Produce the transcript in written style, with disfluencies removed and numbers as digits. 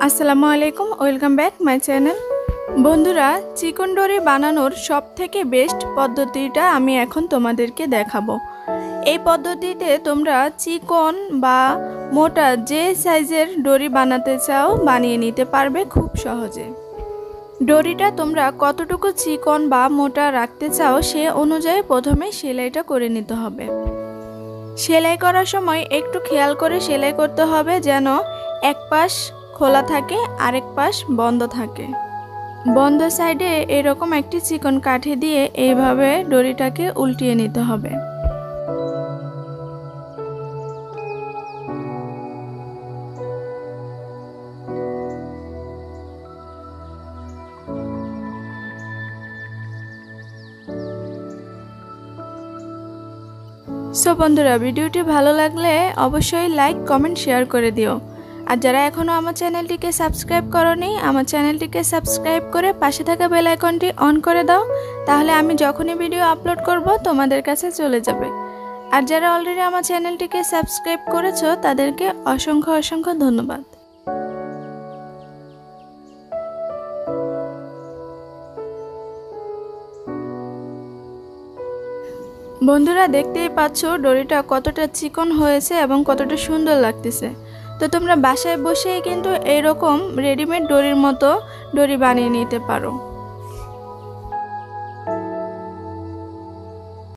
আসসালামু আলাইকুম, welcome back my channel. বন্ধুরা, চিকন ডরি বানানোর সবথেকে বেস্ট পদ্ধতিটা আমি এখন তোমাদেরকে দেখাবো। এই পদ্ধতিতে তোমরা চিকন বা মোটা যে সাইজের ডরি বানাতে চাও বানিয়ে নিতে পারবে খুব সহজে। ডরিটা তোমরা কতটুকু চিকন বা মোটা রাখতে চাও সে অনুযায়ী প্রথমে সেলাইটা করে নিতে হবে। সেলাই করার সময় একটু খেয়াল করে সেলাই করতে হবে যেন এক পাশ খোলা থাকে আরেক পাশ বন্ধ থাকে। বন্ধ সাইডে এরকম একটি চিকন কাঠি দিয়ে এইভাবে ডরিটাকে উল্টিয়ে নিতে হবে। সো বন্ধুরা, ভিডিওটি ভালো লাগলে অবশ্যই লাইক কমেন্ট শেয়ার করে দিও। আর যারা এখনও আমার চ্যানেলটিকে সাবস্ক্রাইব করোনি, আমার চ্যানেলটিকে সাবস্ক্রাইব করে পাশে থাকা বেল আইকনটি অন করে দাও, তাহলে আমি যখনই ভিডিও আপলোড করব তোমাদের কাছে চলে যাবে। আর যারা অলরেডি আমার চ্যানেলটিকে সাবস্ক্রাইব করেছো তাদেরকে অসংখ্য অসংখ্য ধন্যবাদ। বন্ধুরা, দেখতেই পাচ্ছ ডরিটা কতটা চিকন হয়েছে এবং কতটা সুন্দর লাগতেছে। তো তোমরা বাসায় বসেই কিন্তু এরকম রেডিমেড ডরির মতো ডরি বানিয়ে নিতে পারো।